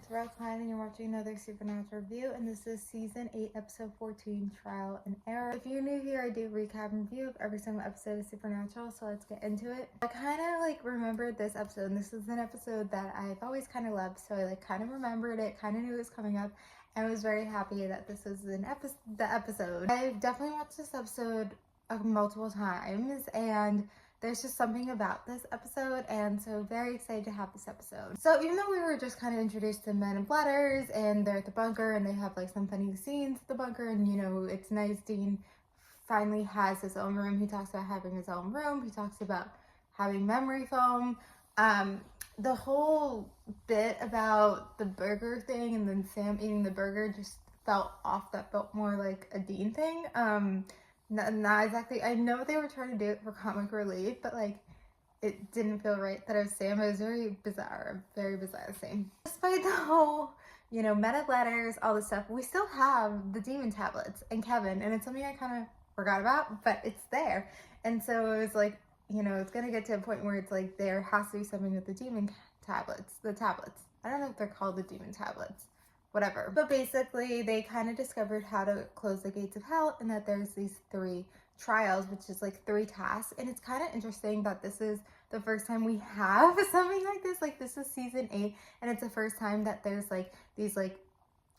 it's Rose Klein, and you're watching another Supernatural review, and this is Season 8, Episode 14, Trial and Error. If you're new here, I do recap and review of every single episode of Supernatural, so let's get into it. I kind of remembered this episode, and this is an episode that I've always kind of loved, so I kind of remembered it, kind of knew it was coming up, and I was very happy that this was the episode. I've definitely watched this episode multiple times, and there's just something about this episode, and so very excited to have this episode. So even though we were just kind of introduced to Men in Bladders, and they're at the bunker, and they have some funny scenes at the bunker, and it's nice. Dean finally has his own room. He talks about having his own room. He talks about having memory foam. The whole bit about the burger thing, and then Sam eating the burger just felt off. That felt more like a Dean thing. Not exactly. I know they were trying to do it for comic relief, but it didn't feel right that it was Sam. It was very bizarre scene. Despite the whole, meta letters, all this stuff, we still have the demon tablets and Kevin, and it's something I kind of forgot about, but it's there. And so it was it's gonna get to a point where it's there has to be something with the demon tablets, the tablets. I don't know if they're called the demon tablets. Whatever. But basically, they kind of discovered how to close the gates of hell, and that there's these 3 trials, which is 3 tasks. And it's kind of interesting that this is the first time we have something like this. This is season 8, and it's the first time that there's these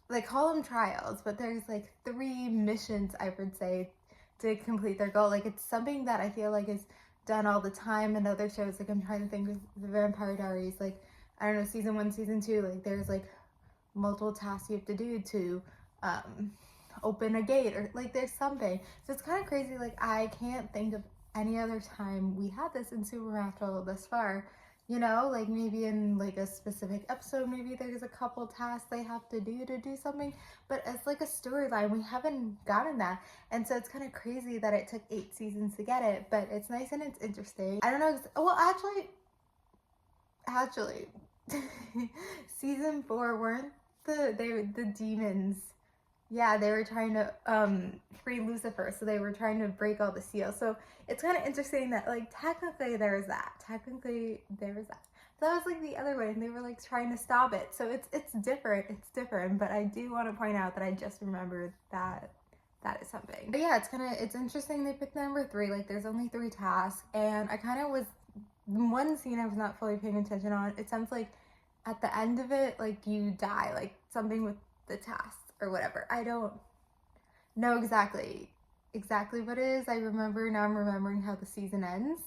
they call them trials, but there's 3 missions, I would say, to complete their goal. It's something that I feel is done all the time in other shows. I'm trying to think of the Vampire Diaries. I don't know, season 1, season 2. There's multiple tasks you have to do to open a gate, or there's something. So it's kind of crazy. I can't think of any other time we had this in Supernatural thus far. Maybe in a specific episode, maybe there's a couple tasks they have to do something, but as a storyline, we haven't gotten that. And so it's kind of crazy that it took 8 seasons to get it, but it's nice and it's interesting. I don't know. Well, actually season 4 weren't the demons, yeah, they were trying to free Lucifer, so they were trying to break all the seals. So it's kind of interesting that technically there's that, so that was the other way, and they were trying to stop it. So it's different, but I do want to point out that I just remembered that is something. But yeah, it's interesting they picked number 3. There's only 3 tasks, and I kind of was, one scene I was not fully paying attention on. It sounds at the end of it, you die, something with the task or whatever. I don't know exactly what it is. I'm remembering how the season ends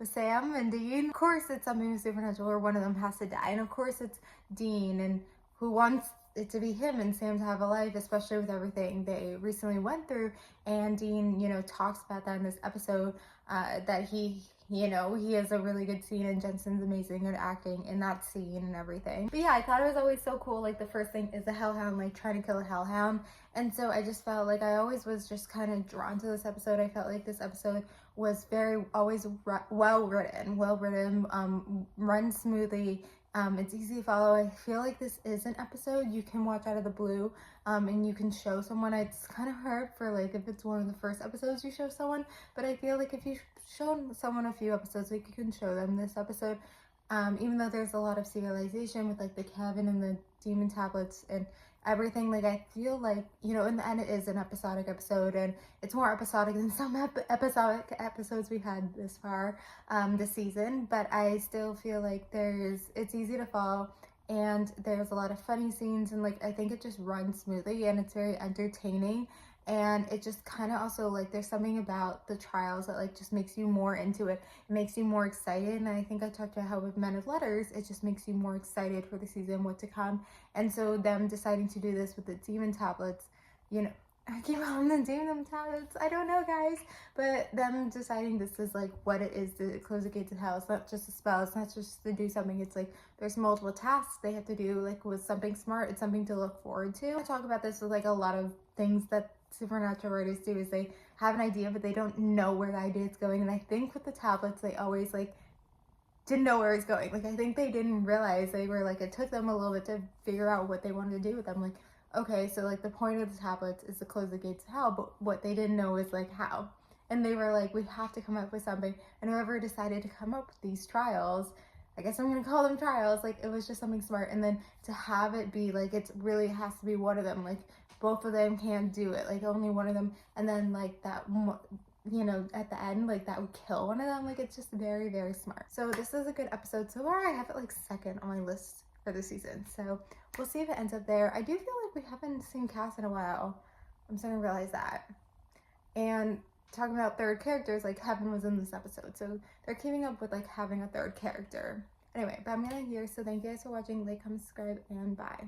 with Sam and Dean. Of course it's something with Supernatural where one of them has to die, and of course it's Dean, and who wants it to be him and Sam to have a life, especially with everything they recently went through. And Dean, talks about that in this episode, that he has a really good scene, and Jensen's amazing at acting in that scene and everything. But yeah, I thought it was always so cool. The first thing is the Hellhound, trying to kill a Hellhound. And so I just felt I always was just kind of drawn to this episode. I felt this episode was always well written, runs smoothly. It's easy to follow. I feel this is an episode you can watch out of the blue, and you can show someone. It's kind of hard for if it's one of the first episodes you show someone, but I feel if you've shown someone a few episodes, you can show them this episode. Even though there's a lot of serialization with the Kevin and the demon tablets and everything, I feel in the end it is an episodic episode, and it's more episodic than some episodic episodes we've had this far this season. But I still feel it's easy to follow, and there's a lot of funny scenes, and I think it just runs smoothly, and it's very entertaining. And it just kind of also there's something about the trials that just makes you more into it. It makes you more excited. And I think I talked about how with Men of Letters, it just makes you more excited for the season, what to come. And so them deciding to do this with the demon tablets, I keep calling them demon tablets, I don't know, guys, but them deciding this is what it is to close the gates of hell. It's not just a spell, it's not just to do something, it's there's multiple tasks they have to do with something smart. It's something to look forward to. I talk about this with a lot of things that Supernatural writers do, is they have an idea but they don't know where the idea is going. And I think with the tablets they always didn't know where it's going. I think they didn't realize they were it took them a little bit to figure out what they wanted to do with them. Okay, so the point of the tablets is to close the gates of hell, but what they didn't know is how. And they were we have to come up with something. And whoever decided to come up with these trials I guess I'm gonna call them trials. Like, it was just something smart. And then to have it be like, it really has to be one of them. Like, both of them can't do it. Like, only one of them. And then like that, you know, at the end, like that would kill one of them. Like, it's just very, very smart. So this is a good episode so far. I have it like second on my list for the season. So we'll see if it ends up there. I do feel like we haven't seen Cass in a while. I'm starting to realize that. And talking about third characters, like Heaven was in this episode, so they're keeping up with like having a third character. Anyway, but I'm gonna end here, so thank you guys for watching. Like, comment, subscribe, and bye.